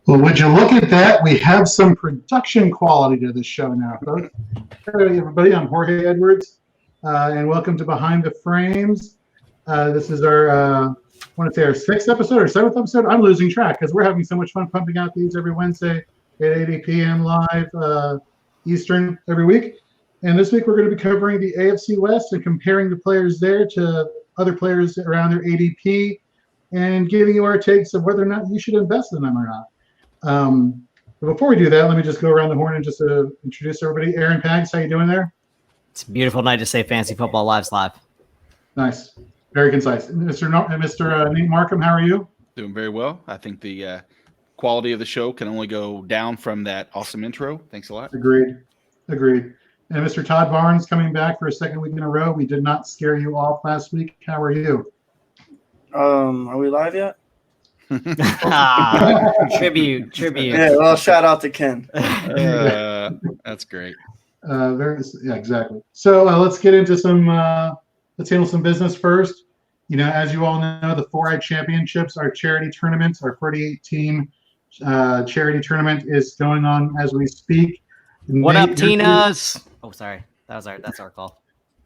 Well, would you look at that? We have some production quality to this show now, folks. Hey, everybody, I'm Jorge Edwards, and welcome to Behind the Frames. This is our, I want to say our 6th episode or 7th episode. I'm losing track because we're having so much fun pumping out these every Wednesday at 8 p.m. live Eastern every week. And this week we're going to be covering the AFC West and comparing the players there to other players around their ADP and giving you our takes of whether or not you should invest in them or not. But before we do that, let me just go around the horn and just introduce everybody. Aaron Pags, how you doing there? It's a beautiful night to say Fantasy Football Live's live. Nice. Very concise. Mr. Nate Markham, how are you? Doing very well. I think the quality of the show can only go down from that awesome intro. Thanks a lot. Agreed. And Mr. Todd Barnes coming back for a second week in a row. We did not scare you off last week. How are you? Are we live yet? Tribute. Yeah, well, shout out to Ken. That's great. Yeah, exactly. So let's get into let's handle some business first. You know, as you all know, the 4i Championships, our charity tournament, our 48-team charity tournament is going on as we speak. What Nate, up, Tina's? Oh, sorry. That's our call.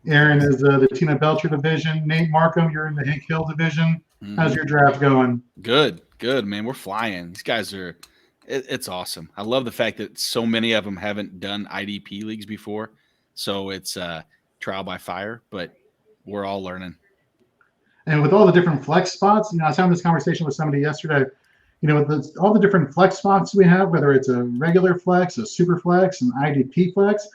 Aaron is the Tina Belcher division. Nate Markham, you're in the Hank Hill division. How's your draft going? Good, man. We're flying. These guys are it's awesome. I love the fact that so many of them haven't done IDP leagues before. So it's trial by fire, but we're all learning. And with all the different flex spots, you know, I was having this conversation with somebody yesterday. You know, with all the different flex spots we have, whether it's a regular flex, a super flex, an IDP flex,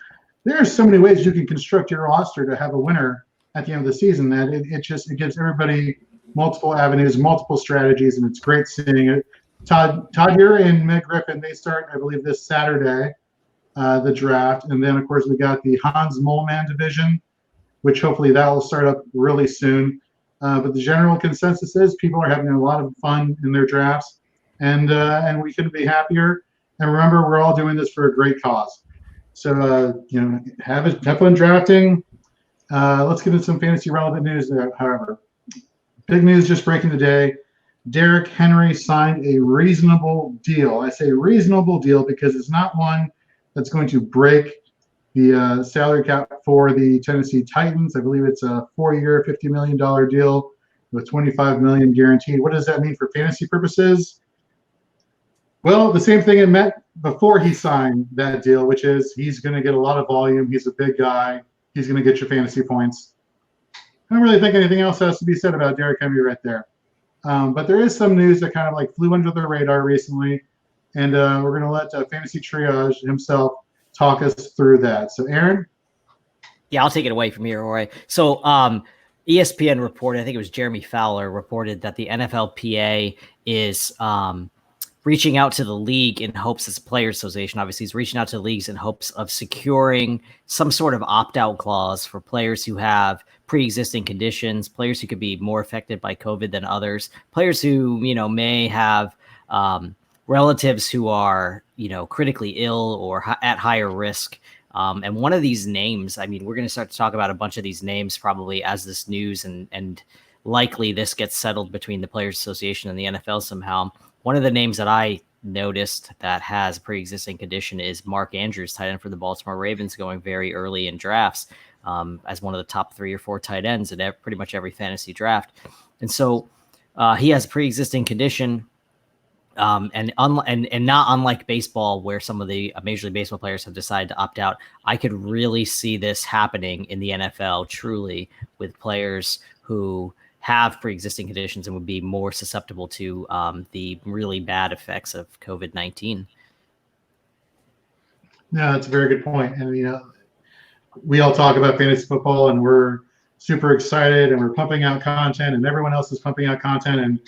there are so many ways you can construct your roster to have a winner at the end of the season that it gives everybody multiple avenues, multiple strategies, and it's great seeing it. Todd, you're in Meg Griffin. They start, I believe, this Saturday, the draft. And then, of course, we got the Hans Mollman division, which hopefully that will start up really soon. But the general consensus is people are having a lot of fun in their drafts, and we couldn't be happier. And remember, we're all doing this for a great cause. So, you know, have fun drafting. Let's get into some fantasy relevant news there, however. Big news just breaking today. Derrick Henry signed a reasonable deal. I say reasonable deal because it's not one that's going to break the salary cap for the Tennessee Titans. I believe it's a 4-year, $50 million deal with $25 million guaranteed. What does that mean for fantasy purposes? Well, the same thing it meant before he signed that deal, which is he's going to get a lot of volume. He's a big guy. He's going to get your fantasy points. I don't really think anything else has to be said about Derrick Henry right there. But there is some news that kind of like flew under the radar recently, and we're going to let Fantasy Triage himself talk us through that. So, Aaron? Yeah, I'll take it away from here, Roy. So, ESPN reported, I think it was Jeremy Fowler, reported that the NFLPA is reaching out to the league in hopes, as a players association, obviously, is reaching out to the leagues in hopes of securing some sort of opt-out clause for players who have pre-existing conditions, players who could be more affected by COVID than others, players who, you know, may have relatives who are, you know, critically ill or at higher risk. And one of these names, I mean, we're going to start to talk about a bunch of these names probably as this news and likely this gets settled between the Players Association and the NFL somehow. One of the names that I noticed that has a pre-existing condition is Mark Andrews, tight end for the Baltimore Ravens, going very early in drafts as one of the top 3 or 4 tight ends in pretty much every fantasy draft. And so he has a pre-existing condition. And not unlike baseball, where some of the Major League Baseball players have decided to opt out, I could really see this happening in the NFL, truly, with players who have pre-existing conditions and would be more susceptible to the really bad effects of COVID-19. No, that's a very good point. And, you know, we all talk about fantasy football and we're super excited and we're pumping out content and everyone else is pumping out content.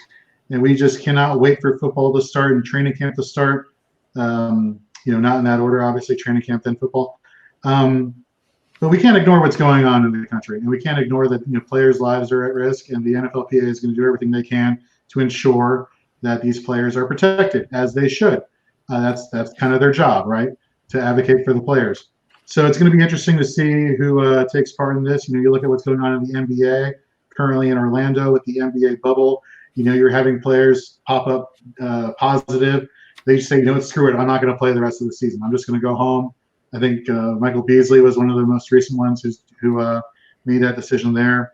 And we just cannot wait for football to start and training camp to start. You know, not in that order, obviously, training camp, then football. But we can't ignore what's going on in the country, and we can't ignore that, you know, players' lives are at risk, and the NFLPA is going to do everything they can to ensure that these players are protected, as they should. That's kind of their job, right, to advocate for the players. So it's going to be interesting to see who takes part in this. You know, you look at what's going on in the NBA currently in Orlando with the NBA bubble. You know, you're having players pop up positive they just say, screw it, I'm not going to play the rest of the season. I'm just going to go home. I think Michael Beasley was one of the most recent ones who made that decision there.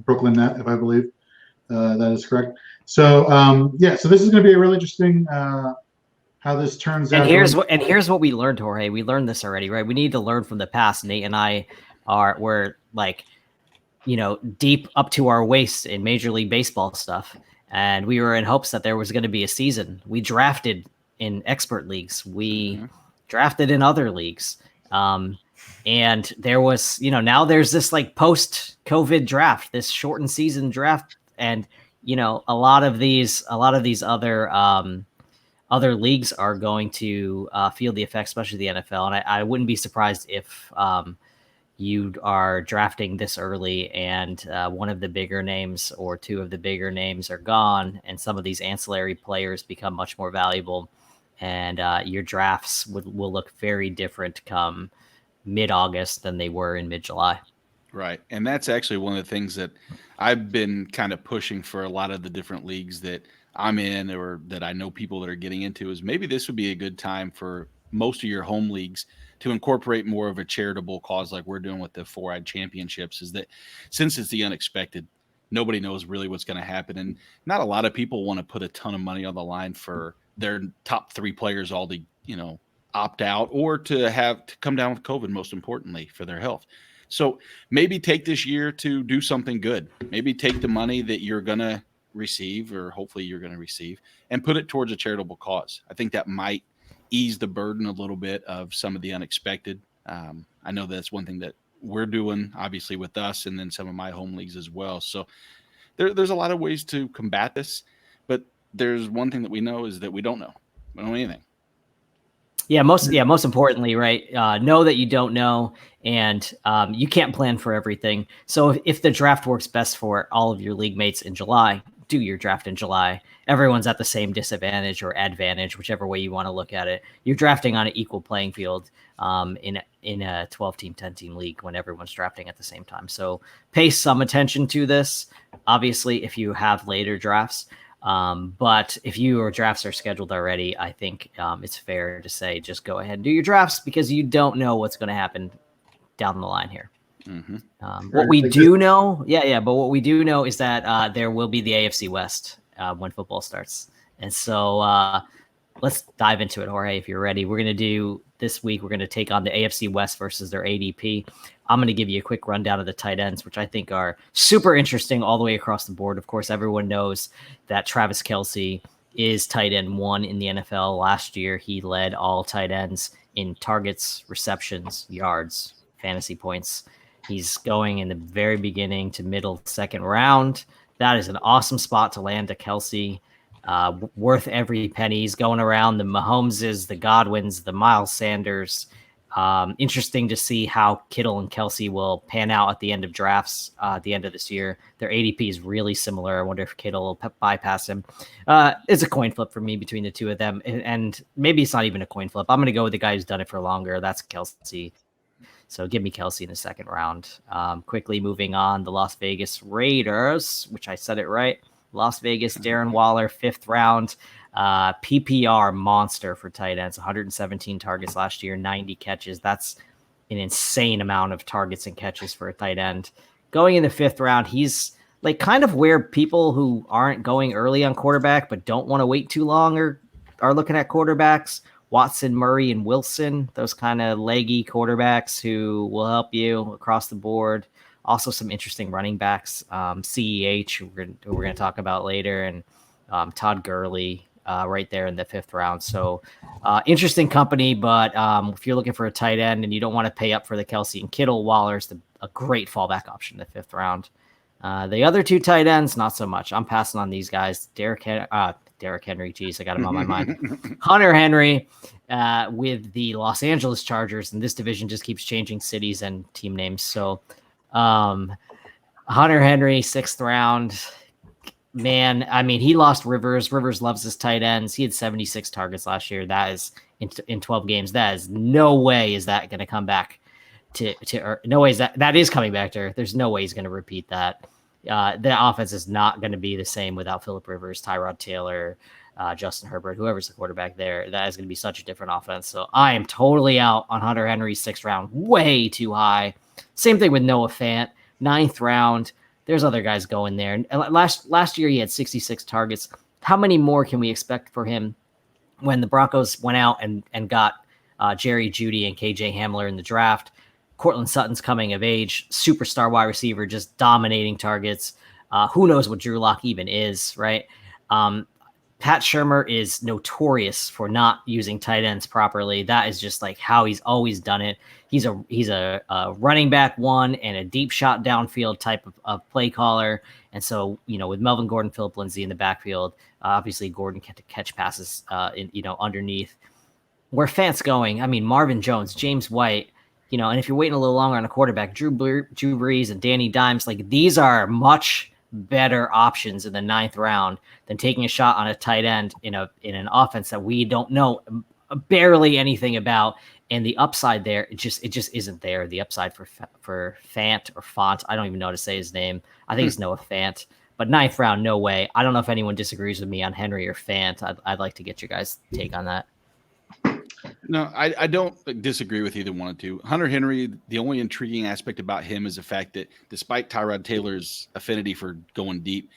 Brooklyn Net, if I believe that is correct. So so this is going to be a really interesting how this turns out. And here's what we learned, Jorge. We learned this already, right? We need to learn from the past. Nate and I we're like, deep up to our waist in Major League Baseball stuff. And we were in hopes that there was going to be a season. We drafted in expert leagues. We drafted in other leagues. And there was, now there's this like post-COVID draft, this shortened season draft. And, a lot of these other leagues are going to feel the effects, especially the NFL. And I wouldn't be surprised if you are drafting this early and one of the bigger names or two of the bigger names are gone, and some of these ancillary players become much more valuable, and your drafts will look very different come mid-August than they were in mid-July. Right. And that's actually one of the things that I've been kind of pushing for a lot of the different leagues that I'm in or that I know people that are getting into, is maybe this would be a good time for most of your home leagues to incorporate more of a charitable cause like we're doing with the Four-Eyed Championships. Is that since it's the unexpected, nobody knows really what's going to happen. And not a lot of people want to put a ton of money on the line for their top three players all to, opt out or to come down with COVID, most importantly, for their health. So maybe take this year to do something good. Maybe take the money that you're going to receive, or hopefully you're going to receive, and put it towards a charitable cause. I think that might ease the burden a little bit of some of the unexpected. I know that's one thing that we're doing, obviously, with us and then some of my home leagues as well. So there's a lot of ways to combat this, but there's one thing that we know is that we don't know. We don't know anything. Most importantly, right? Know that you don't know, and you can't plan for everything. So if the draft works best for all of your league mates in July, do your draft in July. Everyone's at the same disadvantage or advantage, whichever way you want to look at it. You're drafting on an equal playing field in a 12-team, 10-team league when everyone's drafting at the same time. So pay some attention to this, obviously, if you have later drafts. But if your drafts are scheduled already, I think it's fair to say just go ahead and do your drafts, because you don't know what's going to happen down the line here. Mm-hmm. What we do know, but what we do know is that there will be the AFC West when football starts. And so let's dive into it, Jorge, if you're ready. We're going to do this week, we're going to take on the AFC West versus their ADP. I'm going to give you a quick rundown of the tight ends, which I think are super interesting all the way across the board. Of course, everyone knows that Travis Kelce is tight end 1 in the NFL. Last year, he led all tight ends in targets, receptions, yards, fantasy points. He's going in the very beginning to middle second round. That is an awesome spot to land a Kelce. Worth every penny. He's going around the Mahomeses, the Godwins, the Miles Sanders. Interesting to see how Kittle and Kelce will pan out at the end of drafts at the end of this year. Their ADP is really similar. I wonder if Kittle will bypass him. It's a coin flip for me between the two of them. And maybe it's not even a coin flip. I'm going to go with the guy who's done it for longer. That's Kelce. So give me Kelce in the second round. Quickly moving on, the Las Vegas Raiders, which I said it right. Las Vegas, Darren Waller, 5th round. PPR monster for tight ends, 117 targets last year, 90 catches. That's an insane amount of targets and catches for a tight end. Going in the 5th round, he's like kind of where people who aren't going early on quarterback but don't want to wait too long are looking at quarterbacks. Watson, Murray, and Wilson, those kind of leggy quarterbacks who will help you across the board. Also some interesting running backs, CEH, we're going to talk about later, and Todd Gurley right there in the 5th round. So interesting company, but if you're looking for a tight end and you don't want to pay up for the Kelce and Kittle, Waller's a great fallback option in the 5th round. The other two tight ends, not so much. I'm passing on these guys. Derrick Henry, geez, I got him on my mind. Hunter Henry with the Los Angeles Chargers, and this division just keeps changing cities and team names. So Hunter Henry, 6th round. Man, I mean, he lost Rivers. Rivers loves his tight ends. He had 76 targets last year. That is in 12 games. That is no way is that going to come back to no way is that is coming back to earth. There's no way he's going to repeat that. The offense is not going to be the same without Phillip Rivers, Tyrod Taylor, Justin Herbert, whoever's the quarterback there. That is going to be such a different offense. So I am totally out on Hunter Henry's 6th round, way too high. Same thing with Noah Fant, 9th round. There's other guys going there. And last year he had 66 targets. How many more can we expect for him when the Broncos went out and got Jerry Jeudy and KJ Hamler in the draft? Cortland Sutton's coming of age, superstar wide receiver, just dominating targets. Who knows what Drew Lock even is, right? Pat Shurmur is notorious for not using tight ends properly. That is just like how he's always done it. He's a running back one and a deep shot downfield type of play caller. And so, with Melvin Gordon, Phillip Lindsay in the backfield, obviously Gordon can catch passes, underneath. Where Fant's going, I mean, Marvin Jones, James White, and if you're waiting a little longer on a quarterback, Drew Brees and Danny Dimes, like these are much better options in the 9th round than taking a shot on a tight end in an offense that we don't know barely anything about. And the upside there, it just isn't there. The upside for Fant or Font, I don't even know how to say his name. I think it's Noah Fant, but 9th round, no way. I don't know if anyone disagrees with me on Henry or Fant. I'd like to get your guys' take on that. No, I don't disagree with either one of two. Hunter Henry, the only intriguing aspect about him is the fact that despite Tyrod Taylor's affinity for going deep,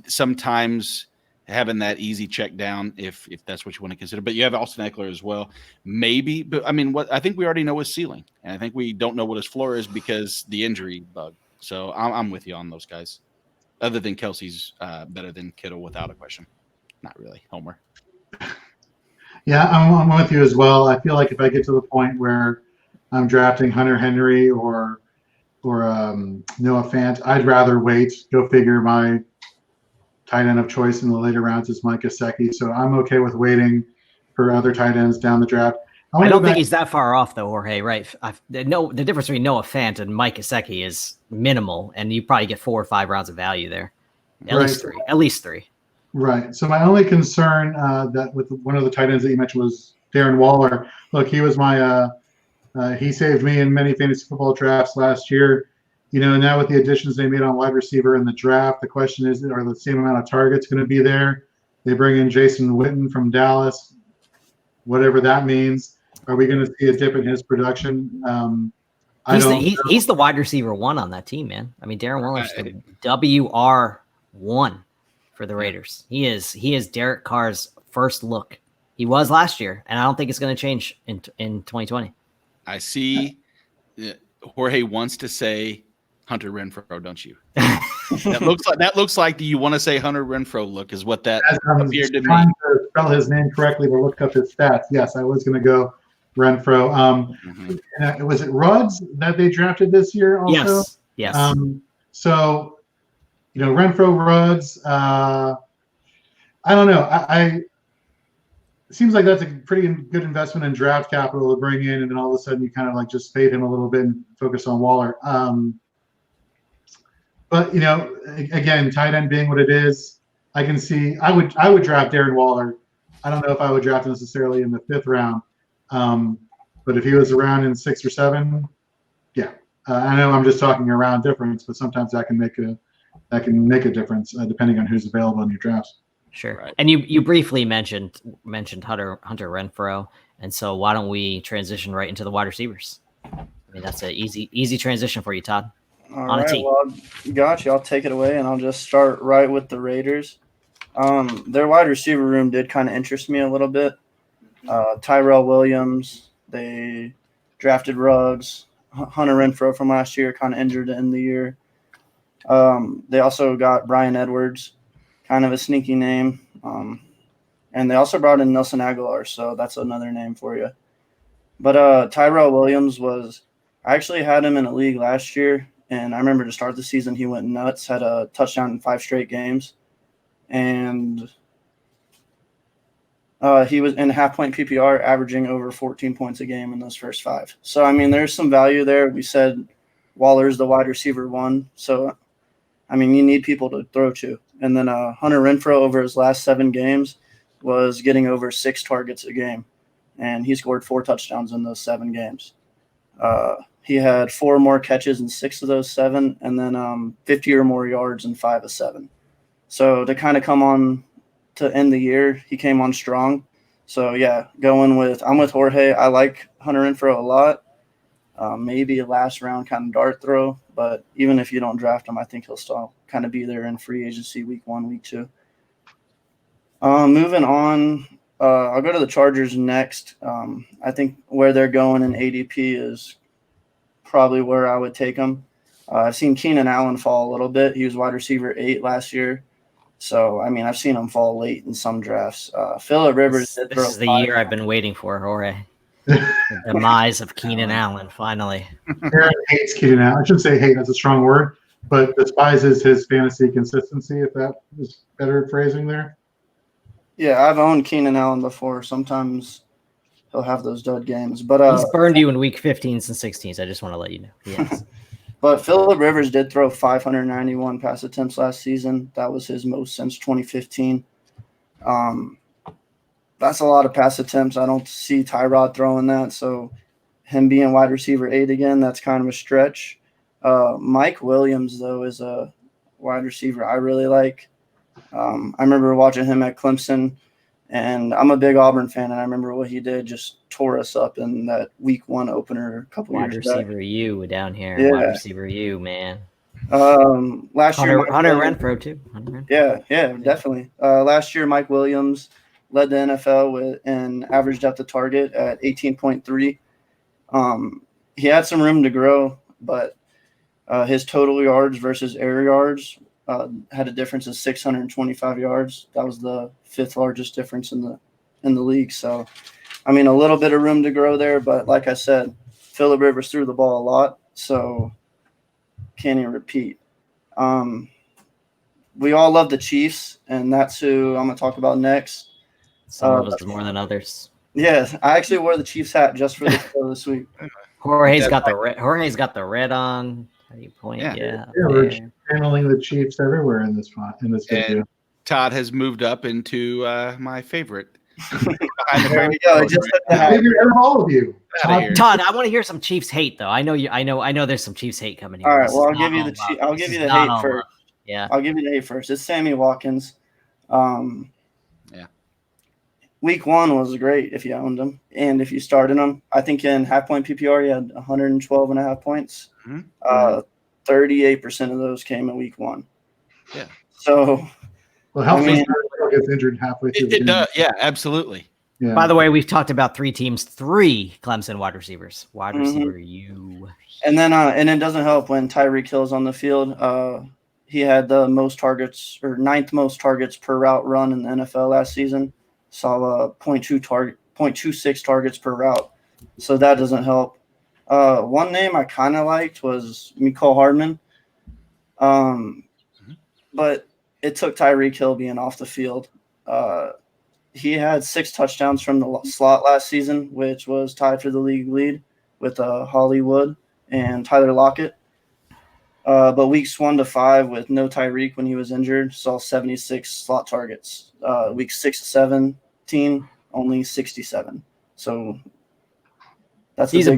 sometimes having that easy check down, if that's what you want to consider. But you have Austin Eckler as well. Maybe, but I mean, I think we already know his ceiling, and I think we don't know what his floor is because the injury bug. So I'm with you on those guys. Other than Kelce's better than Kittle without a question. Not really, Homer. Yeah, I'm with you as well. I feel like if I get to the point where I'm drafting Hunter Henry or Noah Fant, I'd rather wait. Go figure. My tight end of choice in the later rounds is Mike Gesicki, so I'm okay with waiting for other tight ends down the draft. I don't think he's that far off, though, Jorge. Right? The difference between Noah Fant and Mike Gesicki is minimal, and you probably get 4 or 5 rounds of value there. At least three. Right. So my only concern that with one of the tight ends that you mentioned was Darren Waller. Look, he was he saved me in many fantasy football drafts last year. Now with the additions they made on wide receiver in the draft, the question is, are the same amount of targets going to be there? They bring in Jason Witten from Dallas, whatever that means. Are we going to see a dip in his production? He's the wide receiver 1 on that team, man. I mean, Darren Waller's the WR1 for the Raiders. He is Derek Carr's first look. He was last year, and I don't think it's going to change in 2020. I see Jorge wants to say Hunter Renfrow, don't you? that looks like you want to say Hunter Renfrow look is what that appeared to me. Trying to spell his name correctly to look up his stats. Yes, I was going to go Renfrow. Was it Ruggs that they drafted this year also? Yes. So, Renfrow, Ruggs, I don't know. It seems like that's a pretty good investment in draft capital to bring in, and then all of a sudden you kind of like just fade him a little bit and focus on Waller. But again, tight end being what it is, I can see I would draft Darren Waller. I don't know if I would draft him necessarily in the 5th round, but if he was around in 6 or 7, yeah. I know I'm just talking around difference, but sometimes that can make a difference depending on who's available in your drafts. Sure. Right. And you briefly mentioned Hunter Renfrow, and so why don't we transition right into the wide receivers? I mean, that's an easy transition for you, Todd. All right, well, got you. I'll take it away, and I'll just start right with the Raiders. Their wide receiver room did kind of interest me a little bit. Tyrell Williams, they drafted Ruggs. Hunter Renfrow from last year, kind of injured in the year. They also got Bryan Edwards, kind of a sneaky name. And they also brought in Nelson Aguilar, so that's another name for you. But Tyrell Williams I actually had him in a league last year, and I remember to start the season he went nuts, had a touchdown in 5 straight games. And he was in half-point PPR, averaging over 14 points a game in those first 5. So, I mean, there's some value there. We said Waller's the wide receiver 1. So, I mean, you need people to throw to. And then Hunter Renfrow over his last 7 games was getting over 6 targets a game. And he scored 4 touchdowns in those 7 games. He had 4 more catches in 6 of those 7, and then 50 or more yards in 5 of 7. So to kind of come on to end the year. He came on strong. So, yeah, I'm with Jorge. I like Hunter Renfrow a lot. Maybe a last round kind of dart throw, but even if you don't draft him, I think he'll still kind of be there in free agency week 1, week 2. Moving on, I'll go to the Chargers next. I think where they're going in ADP is probably where I would take them. I've seen Keenan Allen fall a little bit. He was wide receiver 8 last year. So, I mean, I've seen him fall late in some drafts. Phillip Rivers This is the year I've been waiting for, Jorge. The demise of Keenan Allen, finally. Aaron hates Keenan Allen. I shouldn't say hate, that's a strong word, but despises his fantasy consistency, if that is better phrasing there. Yeah, I've owned Keenan Allen before. Sometimes he'll have those dud games. But he's burned you in week 15s and 16s. I just want to let you know. Yes. But Phillip Rivers did throw 591 pass attempts last season. That was his most since 2015. That's a lot of pass attempts. I don't see Tyrod throwing that. So him being wide receiver 8 again, that's kind of a stretch. Mike Williams, though, is a wide receiver I really like. I remember watching him at Clemson, and I'm a big Auburn fan, and I remember what he did, just tore us up in that week 1 opener a couple years back. Wide receiver U down here. Yeah. Wide receiver U, man. Last year, Hunter Renfrow, too. Yeah, definitely. Last year, Mike Williams led the NFL and average depth of target at 18.3. He had some room to grow, but his total yards versus air yards had a difference of 625 yards. That was the 5th largest difference in the league. So, I mean, a little bit of room to grow there, but like I said, Phillip Rivers threw the ball a lot, so can he repeat? We all love the Chiefs, and that's who I'm going to talk about next. Some of us more than others. Yeah, I actually wore the Chiefs hat just for this show this week. Jorge's got the red on. How do you point? Yeah, we're channeling the Chiefs everywhere in this video. And Todd has moved up into my favorite. There we go. Favorite of all of you. Todd, I want to hear some Chiefs hate though. I know there's some Chiefs hate coming here. All right, well I'll give you the hate first. Yeah. I'll give you the hate first. It's Sammy Watkins. Week 1 was great if you owned him and if you started him. I think in half-point PPR, he had 112.5 points. 38% of those came in week 1. Yeah. So, gets injured halfway through. It does. Yeah, absolutely. Yeah. By the way, we've talked about 3 teams, 3 Clemson wide receivers. Wide receiver, you. And then, and it doesn't help when Tyreek Hill's on the field. He had the most targets, or 9th most targets per route run in the NFL last season. Saw 0.26 targets per route. So that doesn't help. One name I kind of liked was Nicole Hartman. But it took Tyreek Hill being off the field. He had 6 touchdowns from the slot last season, which was tied for the league lead with Hollywood and Tyler Lockett. But weeks 1 to 5 with no Tyreek when he was injured, saw 76 slot targets. Weeks 6 to 17, only 67. So that's he needs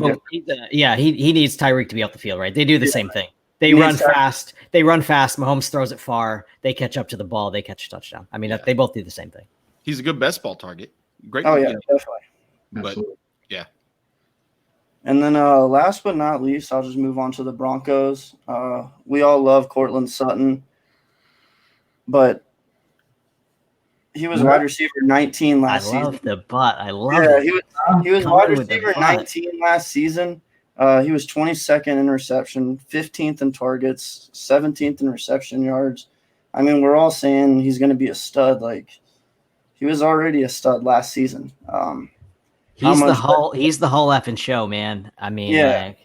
Tyreek to be off the field, right? They do the same thing. They run fast. Mahomes throws it far. They catch up to the ball. They catch a touchdown. I mean, they both do the same thing. He's a good best ball target. Great. Oh, yeah, definitely. But, yeah. And then last but not least, I'll just move on to the Broncos. We all love Cortland Sutton, but he was wide receiver 19 last season. I love the butt. I love it. He was wide receiver 19 last season. He was 22nd in reception, 15th in targets, 17th in reception yards. I mean, we're all saying he's going to be a stud. Like, he was already a stud last season. He's the whole effing show, man. I mean,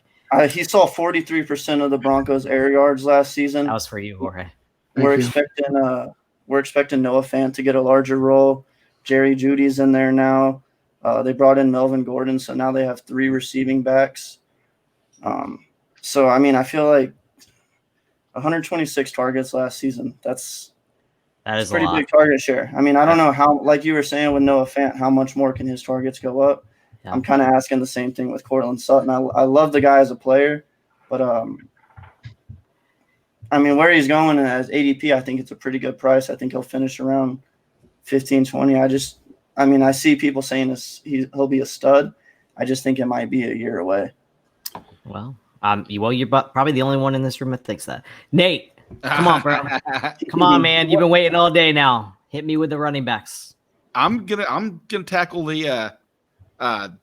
he saw 43% of the Broncos' air yards last season. That was for you, Jorge. We're expecting Noah Fant to get a larger role. Jerry Judy's in there now. They brought in Melvin Gordon, so now they have 3 receiving backs. So I mean, I feel like 126 targets last season. That is a pretty big target share. I mean, I don't know how, like you were saying with Noah Fant, how much more can his targets go up? Yeah. I'm kind of asking the same thing with Cortland Sutton. I love the guy as a player, but I mean, where he's going as ADP, I think it's a pretty good price. I think he'll finish around 15, 20. I see people saying he'll be a stud. I just think it might be a year away. Well, you're probably the only one in this room that thinks that. Nate, come on, bro. Come on, man. You've been waiting all day now. Hit me with the running backs. I'm gonna tackle the quarterback.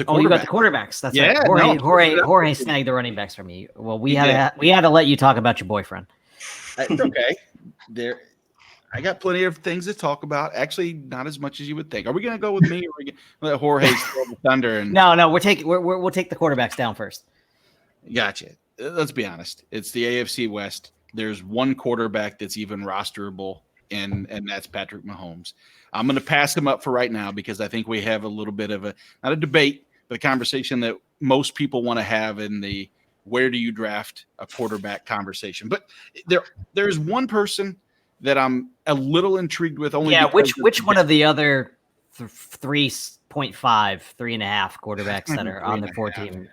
Oh, you got the quarterbacks. That's right. Jorge snagged the running backs from you. Well, we had to let you talk about your boyfriend. It's okay. I got plenty of things to talk about. Actually, not as much as you would think. Are we going to go with me, or are we going to let Jorge steal the thunder? And no, we'll take the quarterbacks down first. Gotcha. Let's be honest. It's the AFC West. There's one quarterback that's even rosterable, and that's Patrick Mahomes. I'm going to pass him up for right now because I think we have a little bit of not a debate, but a conversation that most people want to have in the where do you draft a quarterback conversation. But there's one person that I'm a little intrigued with. Which one of the other 3.5, 3.5 quarterbacks that are on the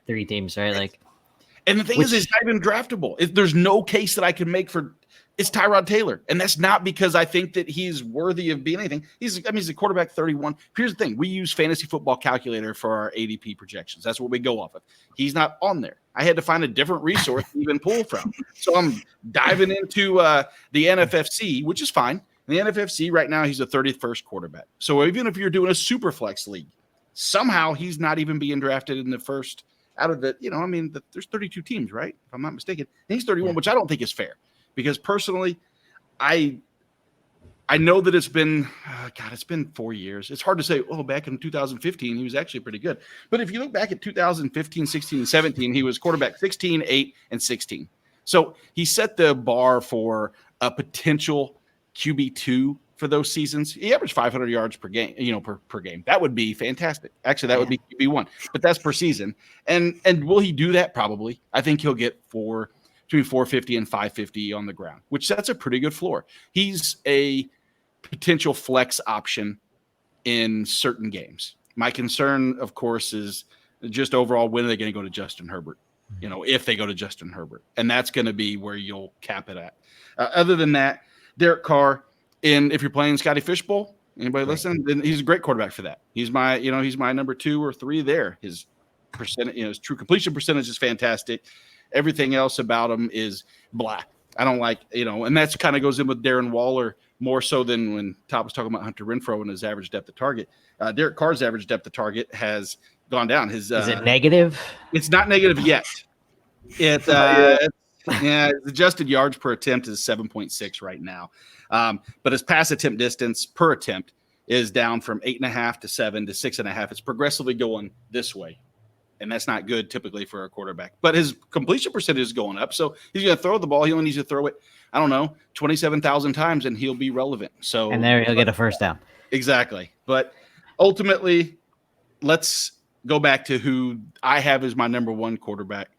3 teams, right? Like, and the thing is, it's not even draftable. There's no case that I can make for it's Tyrod Taylor, and that's not because I think that he's worthy of being anything. He's a quarterback 31. Here's the thing: we use Fantasy Football Calculator for our ADP projections. That's what we go off of. He's not on there. I had to find a different resource to even pull from. So I'm diving into the NFFC, which is fine. In the NFFC right now, he's a 31st quarterback. So even if you're doing a super flex league, somehow he's not even being drafted in the first out of the. There's 32 teams, right? If I'm not mistaken, and he's 31, which I don't think is fair. Because personally, I know that it's been 4 years. It's hard to say, back in 2015, he was actually pretty good. But if you look back at 2015, 16, and 17, he was quarterback 16, 8, and 16. So he set the bar for a potential QB2 for those seasons. He averaged 500 yards per game, per game. That would be fantastic. Actually, that would be QB1. But that's per season. And will he do that? Probably. I think he'll get between 450 and 550 on the ground, which that's a pretty good floor. He's a potential flex option in certain games. My concern, of course, is just overall, when are they going to go to Justin Herbert? If they go to Justin Herbert, and that's going to be where you'll cap it at. Other than that, Derek Carr, and if you're playing Scotty Fishbowl, anybody listen, then he's a great quarterback for that. He's my number 2 or 3 there. His percentage, his true completion percentage is fantastic. Everything else about him is blah. I don't like, and that's kind of goes in with Darren Waller more so than when Todd was talking about Hunter Renfrow and his average depth of target. Derek Carr's average depth of target has gone down. Is it negative? It's not negative yet. His adjusted yards per attempt is 7.6 right now. But his pass attempt distance per attempt is down from 8.5 to 7 to 6.5. It's progressively going this way. And that's not good typically for a quarterback. But his completion percentage is going up. So he's going to throw the ball. He only needs to throw it, 27,000 times, and he'll be relevant. So and there he'll get a first down. Exactly. But ultimately, let's go back to who I have as my number 1 quarterback.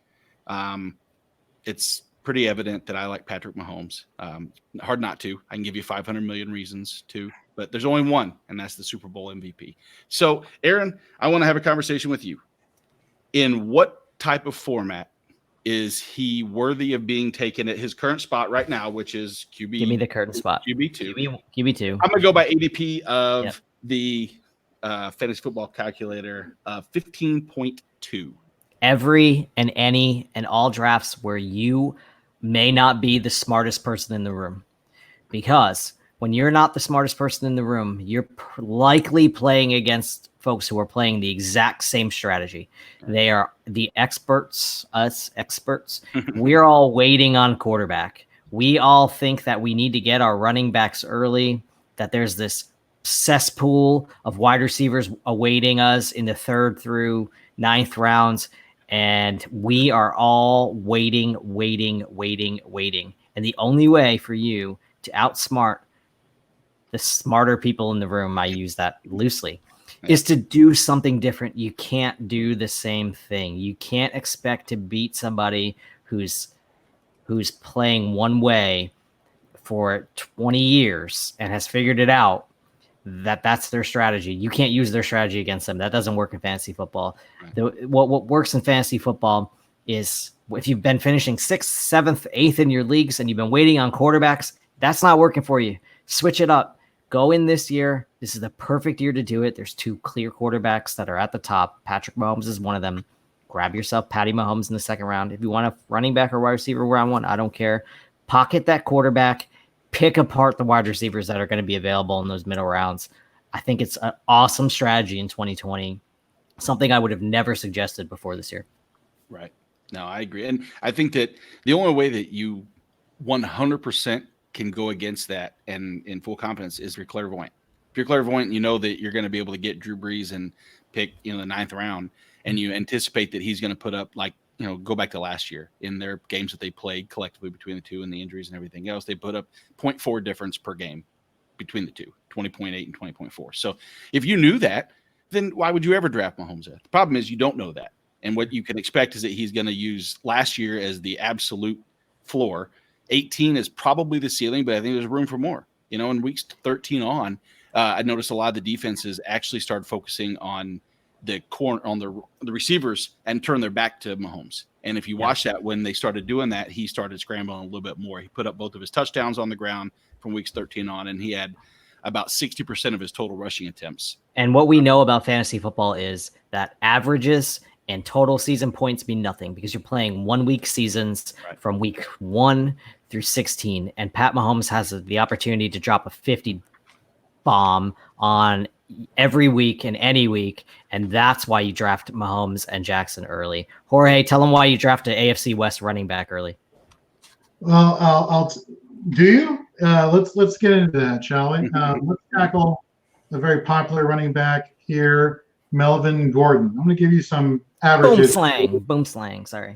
It's pretty evident that I like Patrick Mahomes. Hard not to. I can give you 500 million reasons to. But there's only one, and that's the Super Bowl MVP. So, Aaron, I want to have a conversation with you. In what type of format is he worthy of being taken at his current spot right now, which is QB? Give me the current spot. QB2. QB2. I'm going to go by ADP of the Fantasy Football Calculator, 15.2. Every and any and all drafts where you may not be the smartest person in the room. Because when you're not the smartest person in the room, you're likely playing against folks who are playing the exact same strategy. They are the experts, us experts. We're all waiting on quarterback. We all think that we need to get our running backs early, that there's this cesspool of wide receivers awaiting us in the 3rd through 9th rounds. And we are all waiting. And the only way for you to outsmart the smarter people in the room, I use that loosely, is to do something different. You can't do the same thing. You can't expect to beat somebody who's playing one way for 20 years and has figured it out that's their strategy. You can't use their strategy against them. That doesn't work in fantasy football. Right. What works in fantasy football is if you've been finishing 6th, 7th, 8th in your leagues and you've been waiting on quarterbacks, that's not working for you. Switch it up. Go in this year. This is the perfect year to do it. There's 2 clear quarterbacks that are at the top. Patrick Mahomes is one of them. Grab yourself Patty Mahomes in the second round. If you want a running back or wide receiver round 1, I don't care. Pocket that quarterback. Pick apart the wide receivers that are going to be available in those middle rounds. I think it's an awesome strategy in 2020. Something I would have never suggested before this year. Right. No, I agree. And I think that the only way that you 100% can go against that and in full confidence is if you're clairvoyant. If you're clairvoyant, you know that you're going to be able to get Drew Brees and pick, the 9th round, and you anticipate that he's going to put up go back to last year in their games that they played collectively between the two and the injuries and everything else. They put up 0.4 difference per game between the two, 20.8 and 20.4. So if you knew that, then why would you ever draft Mahomes? The problem is you don't know that. And what you can expect is that he's going to use last year as the absolute floor. 18 is probably the ceiling, but I think there's room for more. In weeks 13 on, I noticed a lot of the defenses actually started focusing on the corner, on the receivers, and turn their back to Mahomes. And if you watch that, when they started doing that, he started scrambling a little bit more. He put up both of his touchdowns on the ground from weeks 13 on, and he had about 60% of his total rushing attempts. And what we know about fantasy football is that averages and total season points mean nothing because you're playing 1 week seasons from week 1 through 16. And Pat Mahomes has the opportunity to drop a 50 bomb on every week and any week. And that's why you draft Mahomes and Jackson early. Jorge, tell them why you drafted AFC West running back early. Well, do you? Let's get into that, shall we? Let's tackle a very popular running back here, Melvin Gordon. I'm going to give you some averages. Boom slang. Sorry.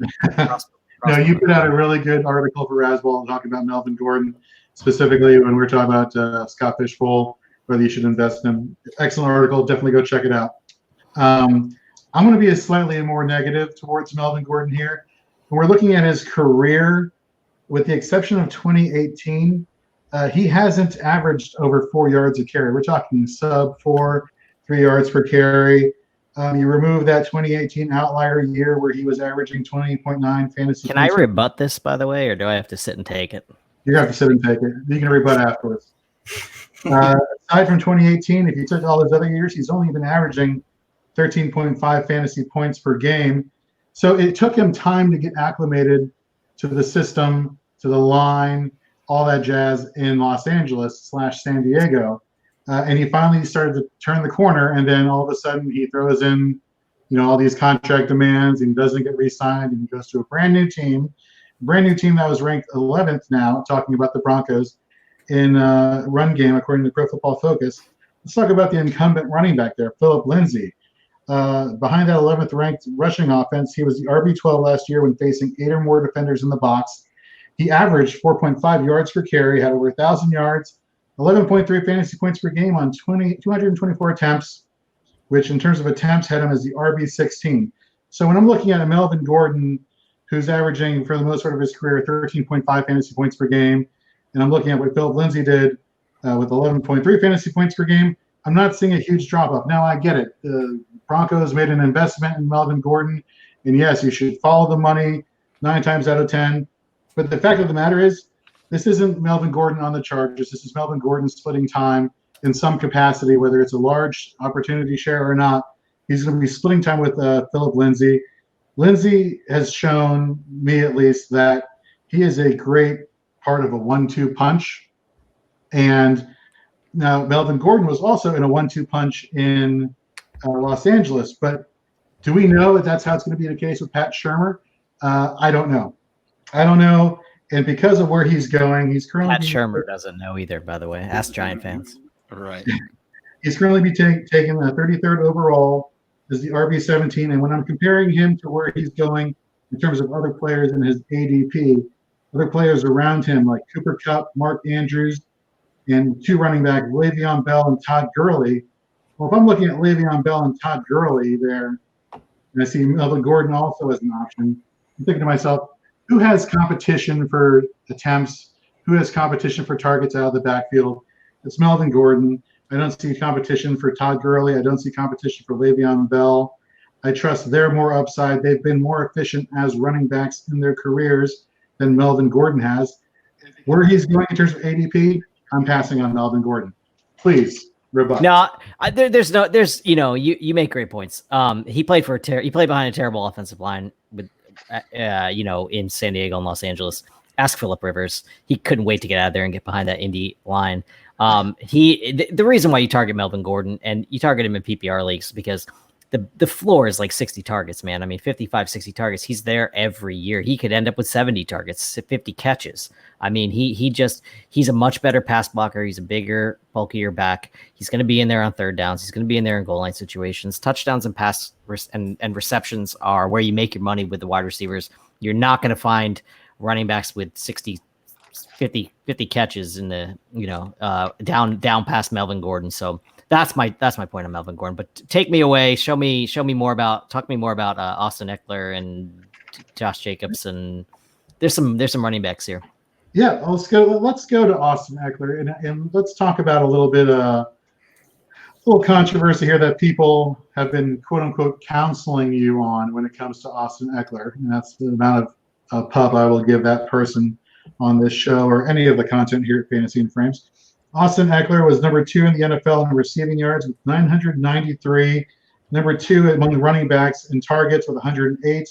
No, you put out a really good article for Rasball talking about Melvin Gordon, specifically when we're talking about Scott Fishbowl, whether you should invest in him. Excellent article. Definitely go check it out. I'm going to be a slightly more negative towards Melvin Gordon here. When we're looking at his career, with the exception of 2018, he hasn't averaged over 4 yards a carry. We're talking sub 4, 3 yards per carry. You remove that 2018 outlier year where he was averaging 20.9 fantasy. Can I rebut this, by the way, or do I have to sit and take it? You have to sit and take it. You can rebut afterwards. Aside from 2018, if you took all his other years, he's only been averaging 13.5 fantasy points per game. So it took him time to get acclimated to the system, to the line, all that jazz in Los Angeles / San Diego. And he finally started to turn the corner, and then all of a sudden he throws in, all these contract demands, and he doesn't get re-signed, and he goes to a brand new team that was ranked 11th now, talking about the Broncos in run game, according to Pro Football Focus. Let's talk about the incumbent running back there, Phillip Lindsay. Behind that 11th ranked rushing offense, he was the RB12 last year when facing 8 or more defenders in the box. He averaged 4.5 yards per carry, had over 1,000 yards, 11.3 fantasy points per game on 224 attempts, which in terms of attempts had him as the RB16. So when I'm looking at a Melvin Gordon, who's averaging for the most part of his career 13.5 fantasy points per game, and I'm looking at what Phillip Lindsay did with 11.3 fantasy points per game, I'm not seeing a huge drop-off. Now, I get it. The Broncos made an investment in Melvin Gordon, and yes, you should follow the money 9 times out of 10. But the fact of the matter is, this isn't Melvin Gordon on the Chargers. This is Melvin Gordon splitting time in some capacity, whether it's a large opportunity share or not. He's going to be splitting time with Phillip Lindsay. Lindsay has shown me, at least, that he is a great part of a 1-2 punch. And now Melvin Gordon was also in a 1-2 punch in Los Angeles. But do we know that that's how it's going to be the case with Pat Shurmur? I don't know. And because of where he's going, he's currently... Pat Shurmur doesn't know either, by the way. Ask Giant fans. Right. He's currently taking the 33rd overall as the RB17. And when I'm comparing him to where he's going in terms of other players in his ADP, other players around him like Cooper Kupp, Mark Andrews, and 2 running backs, Le'Veon Bell and Todd Gurley. Well, if I'm looking at Le'Veon Bell and Todd Gurley there, and I see Melvin Gordon also as an option, I'm thinking to myself, who has competition for attempts? Who has competition for targets out of the backfield? It's Melvin Gordon. I don't see competition for Todd Gurley. I don't see competition for Le'Veon Bell. I trust they're more upside. They've been more efficient as running backs in their careers than Melvin Gordon has. Where he's going in terms of ADP, I'm passing on Melvin Gordon. Please rebut. No, you make great points. He played behind a terrible offensive line with, in San Diego and Los Angeles. Ask Phillip Rivers. He couldn't wait to get out of there and get behind that Indy line. The reason why you target Melvin Gordon and you target him in PPR leagues because the floor is like 60 targets, man. I mean, 55, 60 targets. He's there every year. He could end up with 70 targets, 50 catches. I mean, he's a much better pass blocker. He's a bigger, bulkier back. He's going to be in there on third downs. He's going to be in there in goal line situations. Touchdowns and pass and receptions are where you make your money with the wide receivers. You're not going to find running backs with 60, 50 catches in the, down past Melvin Gordon. So that's my point on Melvin Gordon, but take me away. Talk to me more about Austin Eckler and Josh Jacobs. And there's some running backs here. Yeah. Let's go to Austin Eckler and let's talk about a little bit, a little controversy here that people have been quote unquote counseling you on when it comes to Austin Eckler. And that's the amount of pub I will give that person on this show or any of the content here at Fantasy and Frames. Austin Eckler was number 2 in the NFL in receiving yards with 993, number 2 among the running backs in targets with 108,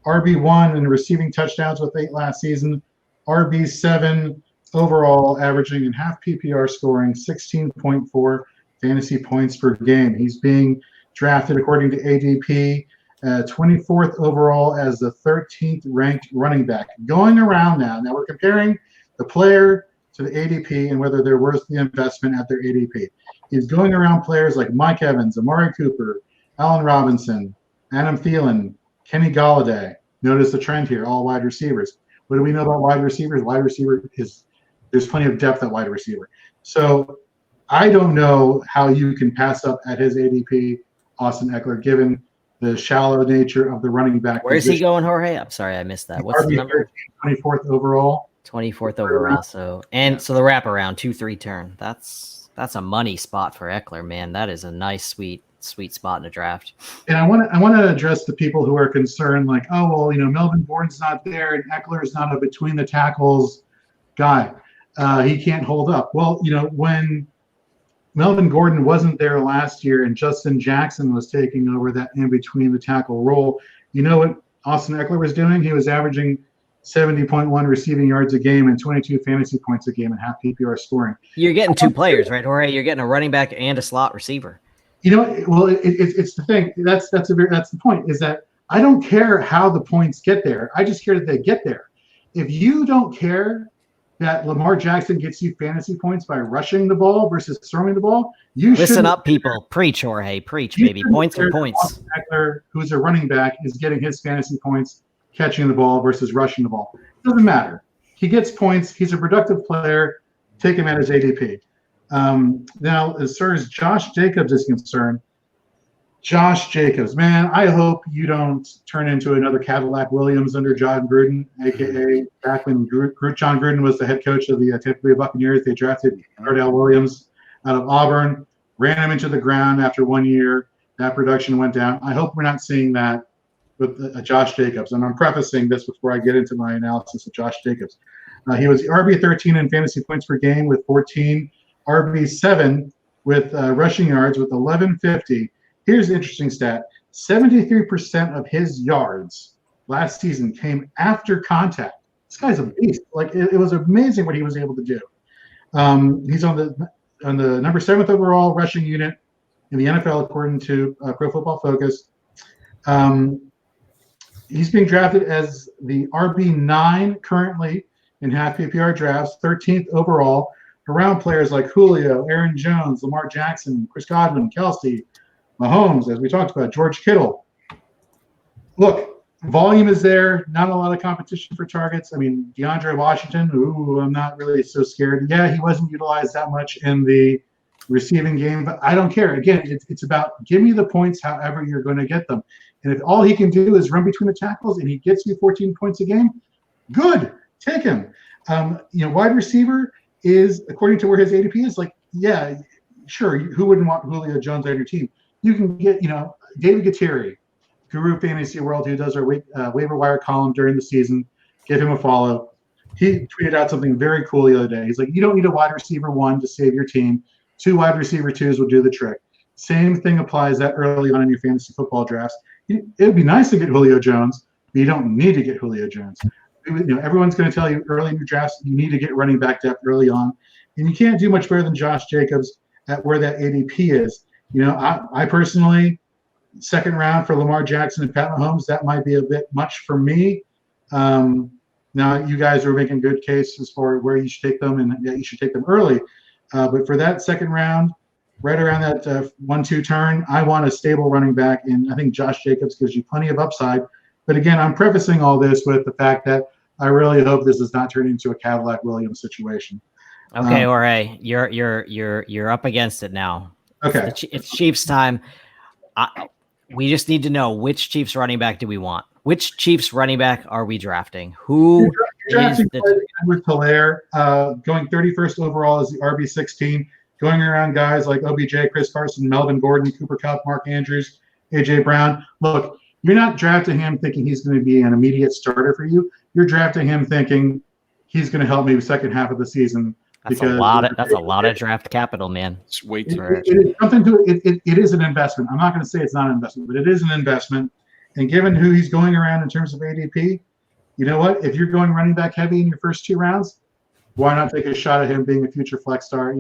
RB1 in receiving touchdowns with 8 last season, RB7 overall, averaging in half PPR scoring 16.4 fantasy points per game. He's being drafted according to ADP 24th overall as the 13th ranked running back. Going around now we're comparing the player to the ADP and whether they're worth the investment at their ADP. He's going around players like Mike Evans, Amari Cooper, Allen Robinson, Adam Thielen, Kenny Golladay. Notice the trend here, all wide receivers. What do we know about wide receivers? There's plenty of depth at wide receiver. So I don't know how you can pass up at his ADP, Austin Eckler, given the shallow nature of the running back. Where is he going, Jorge? I'm sorry, I missed that. What's the number? 24th overall. 24th overall. So the wraparound 2-3 turn. That's a money spot for Eckler, man. That is a nice, sweet spot in the draft. And I want to address the people who are concerned, like, oh well, Melvin Gordon's not there and Eckler's not a between the tackles guy. He can't hold up. Well, when Melvin Gordon wasn't there last year and Justin Jackson was taking over that in between the tackle role, you know what Austin Eckler was doing? He was averaging 70.1 receiving yards a game and 22 fantasy points a game and half PPR scoring. You're getting 2 players, right, Jorge? You're getting a running back and a slot receiver. Well, it's the thing. That's the point, is that I don't care how the points get there. I just care that they get there. If you don't care that Lamar Jackson gets you fantasy points by rushing the ball versus throwing the ball, you listen up, people. Preach, Jorge. Preach, baby. Points are points. Heckler, who's a running back, is getting his fantasy points catching the ball versus rushing the ball. It doesn't matter. He gets points. He's a productive player. Take him at his ADP. Now, as far as Josh Jacobs is concerned, Josh Jacobs, man, I hope you don't turn into another Cadillac Williams under John Gruden, a.k.a. back when John Gruden was the head coach of the Tampa Bay Buccaneers. They drafted Tyrell Williams out of Auburn, ran him into the ground after 1 year. That production went down. I hope we're not seeing that with Josh Jacobs. And I'm prefacing this before I get into my analysis of Josh Jacobs. He was RB13 in fantasy points per game with 14, RB7 with rushing yards with 1150. Here's the interesting stat. 73% of his yards last season came after contact. This guy's a beast. Like it was amazing what he was able to do. He's on the number 7th overall rushing unit in the NFL according to Pro Football Focus. He's being drafted as the RB9 currently in half PPR drafts, 13th overall, around players like Julio, Aaron Jones, Lamar Jackson, Chris Godwin, Kelce, Mahomes, as we talked about, George Kittle. Look, volume is there, not a lot of competition for targets. I mean, DeAndre Washington, I'm not really so scared. Yeah, he wasn't utilized that much in the receiving game, but I don't care. Again, it's about give me the points however you're going to get them. And if all he can do is run between the tackles and he gets you 14 points a game, good, take him. Wide receiver is, according to where his ADP is, like, yeah, sure, who wouldn't want Julio Jones on your team? You can get, David Guerrieri, Guru Fantasy World, who does our waiver wire column during the season. Give him a follow. He tweeted out something very cool the other day. He's like, you don't need a wide receiver 1 to save your team. 2 wide receiver twos will do the trick. Same thing applies that early on in your fantasy football drafts. It would be nice to get Julio Jones, but you don't need to get Julio Jones. Everyone's going to tell you early in your drafts you need to get running back depth early on, and you can't do much better than Josh Jacobs at where that ADP is. I personally, second round for Lamar Jackson and Pat Mahomes, that might be a bit much for me. Now you guys are making good cases for where you should take them, and that you should take them early. But for that second round, right around that 1-2 turn, I want a stable running back, and I think Josh Jacobs gives you plenty of upside. But again, I'm prefacing all this with the fact that I really hope this does not turn into a Cadillac Williams situation. Okay, Jorge, you're up against it now. Okay, It's Chiefs time. We just need to know, which Chiefs running back do we want? Which Chiefs running back are we drafting? Who you're is drafting with Hilaire, going 31st overall as the RB16, going around guys like OBJ, Chris Carson, Melvin Gordon, Cooper Kupp, Mark Andrews, AJ Brown. Look, you're not drafting him thinking he's going to be an immediate starter for you. You're drafting him thinking he's going to help me the second half of the season. That's a lot of draft capital, man. It's way too much. It is something to it. It is an investment. I'm not going to say it's not an investment, but it is an investment. And given who he's going around in terms of ADP, you know what? If you're going running back heavy in your first 2 rounds, why not take a shot at him being a future flex star?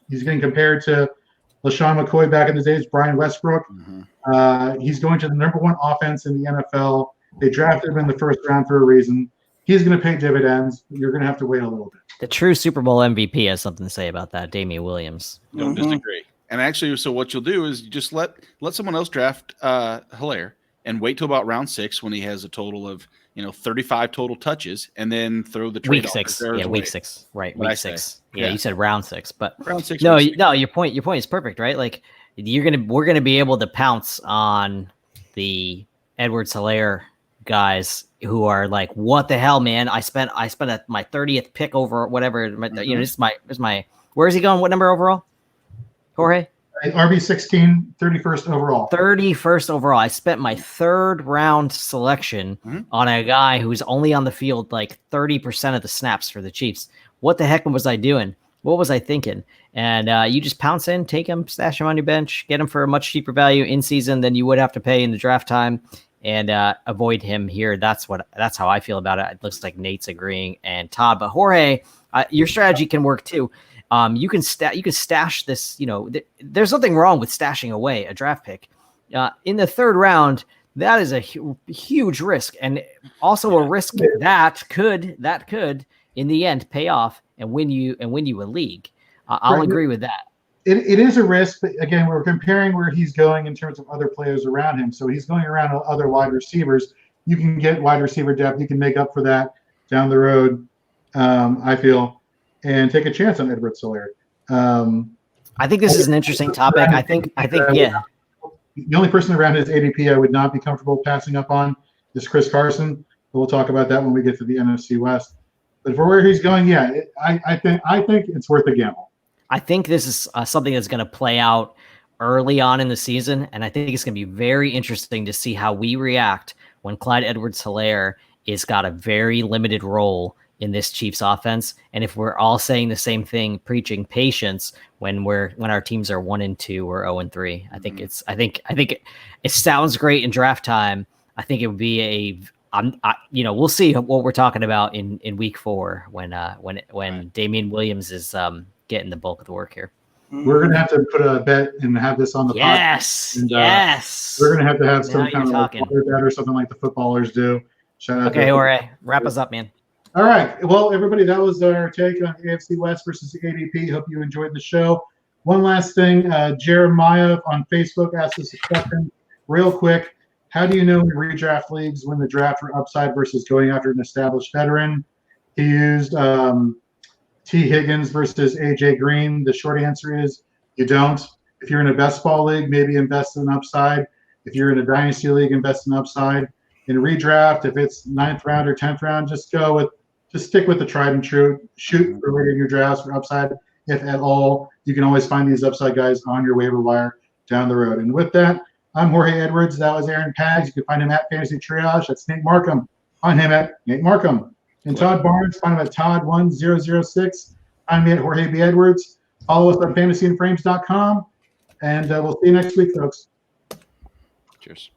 He's getting compared to LaShawn McCoy back in the days, Brian Westbrook. Mm-hmm. He's going to the number 1 offense in the NFL. They drafted him in the first round for a reason. He's going to pay dividends. You're going to have to wait a little bit. The true Super Bowl MVP has something to say about that, Damian Williams. Don't disagree. And actually, so what you'll do is just let someone else draft Hilaire and wait till about round 6 when he has a total of 35 total touches, and then throw the trade week 6. Yeah, week 6. Right, What'd week I 6. say? Yeah, you said round 6, but round 6. No, your point is perfect, right? Like we're gonna be able to pounce on the Edwards-Hilaire guys who are like, what the hell, man? I spent my 30th pick over whatever. This is my. Where is he going? What number overall? Jorge? RB16, 31st overall. 31st overall. I spent my 3rd round selection on a guy who's only on the field like 30% of the snaps for the Chiefs. What the heck was I doing? What was I thinking? And you just pounce in, take him, stash him on your bench, get him for a much cheaper value in season than you would have to pay in the draft time, and avoid him here. That's how I feel about it. It looks like Nate's agreeing, and Todd. But Jorge, your strategy can work too. You can stash this. There's nothing wrong with stashing away a draft pick in the 3rd round. That is a huge risk, and also a risk that could in the end pay off and win you a league. I'll agree with that. It is a risk, but again, we're comparing where he's going in terms of other players around him. So he's going around other wide receivers. You can get wide receiver depth. You can make up for that down the road, I feel, and take a chance on Edwards-Hilaire. I think this is an interesting topic. I think, yeah. The only person around his ADP I would not be comfortable passing up on is Chris Carson. But we'll talk about that when we get to the NFC West. But for where he's going, yeah, I think it's worth a gamble. I think this is something that's going to play out early on in the season, and I think it's going to be very interesting to see how we react when Clyde Edwards-Hilaire is got a very limited role in this Chiefs offense, and if we're all saying the same thing, preaching patience when our teams are 1-2 or 0-3. I think it sounds great in draft time. I think it would be we'll see what we're talking about in week 4 when Damian Williams is getting the bulk of the work here. We're going to have to put a bet and have this on the podcast. And, yes. We're going to have some kind of water bet or something like the footballers do. Shout out. Okay, Jorge, wrap us up, man. All right. Well, everybody, that was our take on AFC West versus the ADP. Hope you enjoyed the show. One last thing. Jeremiah on Facebook asked us a question real quick. How do you know in redraft leagues when the draft for upside versus going after an established veteran? He used T. Higgins versus A.J. Green. The short answer is you don't. If you're in a best ball league, maybe invest in upside. If you're in a dynasty league, invest in upside. In redraft, if it's 9th round or 10th round, just stick with the tried and true. Shoot for later in your drafts for upside, if at all. You can always find these upside guys on your waiver wire down the road. And with that, I'm Jorge Edwards. That was Aaron Pags. You can find him at Fantasy Triage. That's Nate Markham. Find him at Nate Markham. And Todd Barnes, find him at Todd1006. Find me at Jorge B. Edwards. Follow us on fantasyandframes.com, and we'll see you next week, folks. Cheers.